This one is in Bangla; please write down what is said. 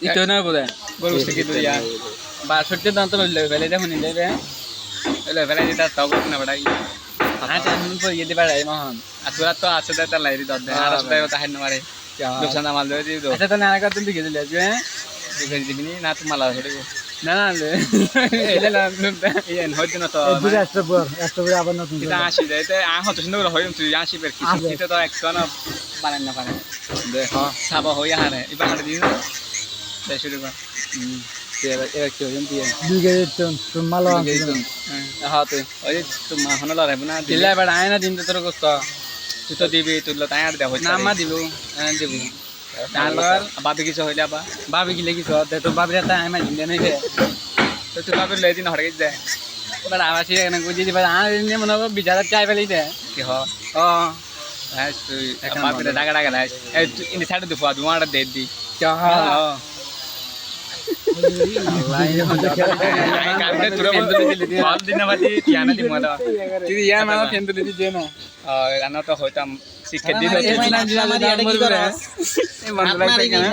itu na boleh guru sedikit tu ya bahasa kita tu level aja mungkin level aja kita tahu kan apa lagi ada mungkin pun jadi pada imahan aturan tu asal dah lahir dah harus dah tahan namare dosa nama lu itu ada tu nak tu begitu lah je begitu begini nak tu malah sudah না না এটা না এই হইতো না তো রাষ্ট্রপুর আবার নতুন এটা আসি যায় এটা হতো সুন্দর হয় তুই আসি বের কিছু এটা তো একটা না বানান না পারে দেখ সাবা হই আরে এবার হাতে দিন তাই শুরু কর এবার কি হইন দিয়ে দুই গেট তো মাল হ্যাঁ তো ওই তো মা হন লড়াই না দিলে এবার আয় না দিন তো তোর কষ্ট তুই তো দিবি তুই তাই আর দেখ না মা দিব দিব তারপর বাবি কিছু হইলে আবার বাবি গিলে কিছু তো বাবিরা তাই আমার দিলে নাই তো তুই বাবির লই দিন হড়কে যায় এবার আবার সে এখানে গুজি দিবা আর এমনি মনে হবে বিচারা চাই পেলেই দে কি হ ও হ্যাঁ তুই বাবিরা ডাকা ডাকা নাই এই তুই ইনি সাইডে দুফা দুয়াটা দে দি চ হ্যাঁ কালকে তুই ফেন্দুলি দিলি দি সব দিন বাদি তিয়ানা দি মলা তুই ইয়া না ফেন্দুলি দি দে না রান্না তো হইতাম শিক্ষা দিতে এই বন্ধু লাগবে কেন